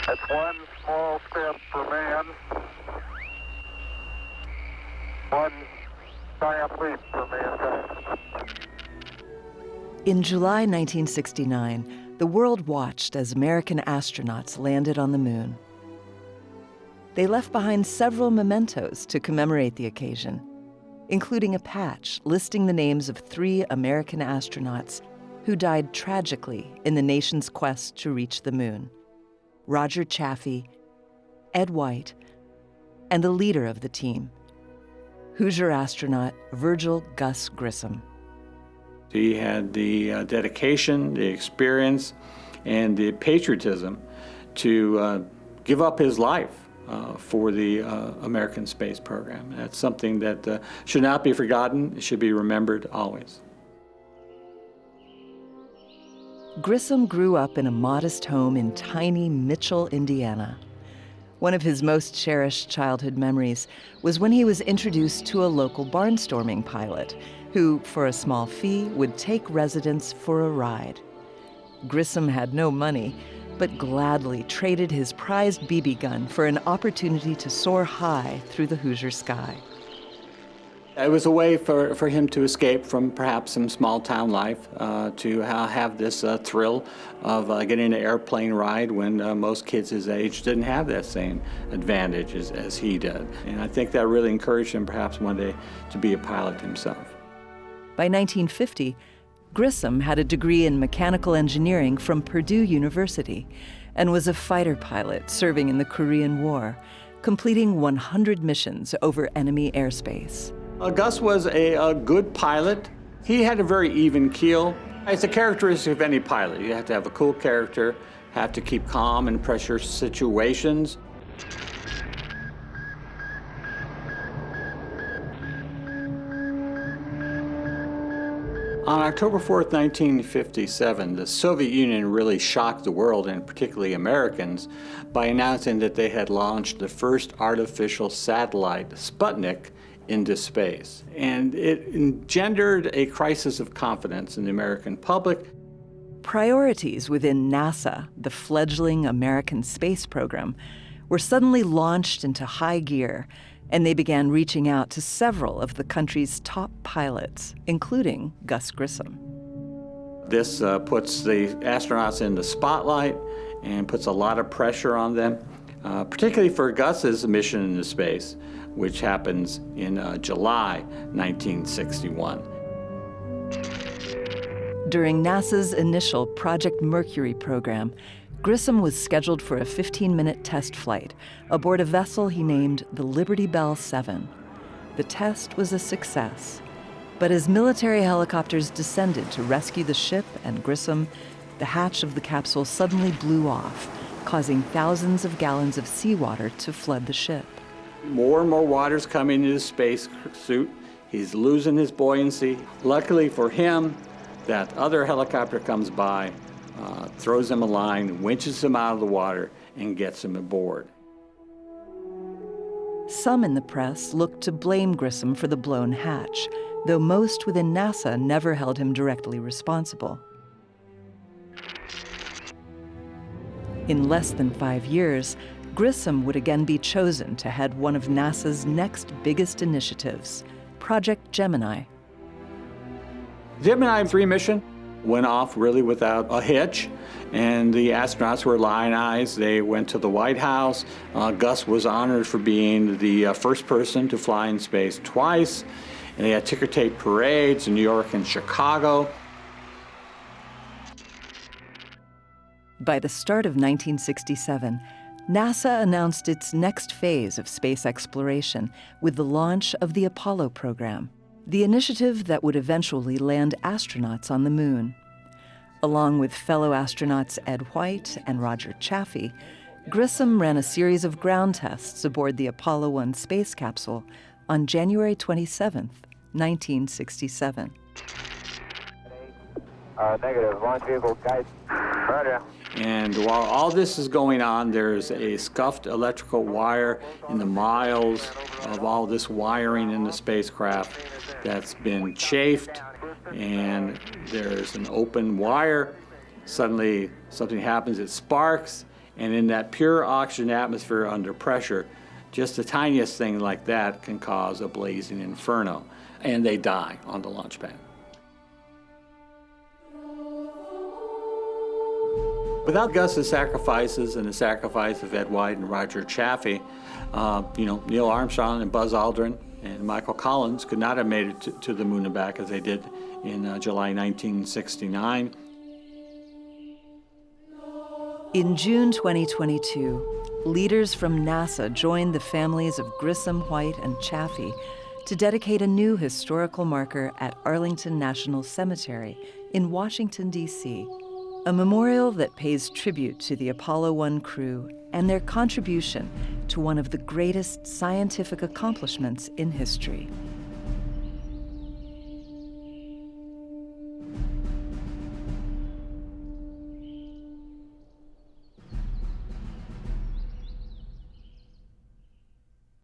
That's one small step for man, one giant leap for mankind. In July 1969, the world watched as American astronauts landed on the moon. They left behind several mementos to commemorate the occasion, including a patch listing the names of 3 American astronauts who died tragically in the nation's quest to reach the moon: Roger Chaffee, Ed White, and the leader of the team, Hoosier astronaut Virgil Gus Grissom. He had the dedication, the experience, and the patriotism to give up his life for the American space program. That's something that should not be forgotten. It should be remembered always. Grissom grew up in a modest home in tiny Mitchell, Indiana. One of his most cherished childhood memories was when he was introduced to a local barnstorming pilot who, for a small fee, would take residents for a ride. Grissom had no money, but gladly traded his prized BB gun for an opportunity to soar high through the Hoosier sky. It was a way for him to escape from perhaps some small town life, to have this thrill of getting an airplane ride when most kids his age didn't have that same advantage as he did. And I think that really encouraged him perhaps one day to be a pilot himself. By 1950, Grissom had a degree in mechanical engineering from Purdue University and was a fighter pilot serving in the Korean War, completing 100 missions over enemy airspace. Gus was a good pilot. He had a very even keel. It's a characteristic of any pilot. You have to have a cool character, have to keep calm in pressure situations. On October 4th, 1957, the Soviet Union really shocked the world, and particularly Americans, by announcing that they had launched the first artificial satellite, Sputnik, into space. And it engendered a crisis of confidence in the American public. Priorities within NASA, the fledgling American space program, were suddenly launched into high gear, and they began reaching out to several of the country's top pilots, including Gus Grissom. This puts the astronauts in the spotlight and puts a lot of pressure on them, particularly for Gus's mission into space, which happens in July 1961. During NASA's initial Project Mercury program, Grissom was scheduled for a 15-minute test flight aboard a vessel he named the Liberty Bell 7. The test was a success, but as military helicopters descended to rescue the ship and Grissom, the hatch of the capsule suddenly blew off, causing thousands of gallons of seawater to flood the ship. More and more water's coming into his space suit. He's losing his buoyancy. Luckily for him, that other helicopter comes by, throws him a line, winches him out of the water, and gets him aboard. Some in the press looked to blame Grissom for the blown hatch, though most within NASA never held him directly responsible. In less than 5 years, Grissom would again be chosen to head one of NASA's next biggest initiatives, Project Gemini. Gemini 3 mission went off really without a hitch, and the astronauts were lionized. They went to the White House. Gus was honored for being the first person to fly in space twice, and they had ticker tape parades in New York and Chicago. By the start of 1967, NASA announced its next phase of space exploration with the launch of the Apollo program, the initiative that would eventually land astronauts on the moon. Along with fellow astronauts Ed White and Roger Chaffee, Grissom ran a series of ground tests aboard the Apollo 1 space capsule on January 27, 1967. Negative. Launch vehicle guide. Roger. And while all this is going on, there's a scuffed electrical wire in the miles of all this wiring in the spacecraft that's been chafed, and there's an open wire. Suddenly something happens, it sparks, And in that pure oxygen atmosphere under pressure, just the tiniest thing like that can cause a blazing inferno. And they die on the launch pad. Without Gus's sacrifices and the sacrifice of Ed White and Roger Chaffee, Neil Armstrong and Buzz Aldrin and Michael Collins could not have made it to the moon and back as they did in July 1969. In June 2022, leaders from NASA joined the families of Grissom, White, and Chaffee to dedicate a new historical marker at Arlington National Cemetery in Washington, D.C., a memorial that pays tribute to the Apollo 1 crew and their contribution to one of the greatest scientific accomplishments in history.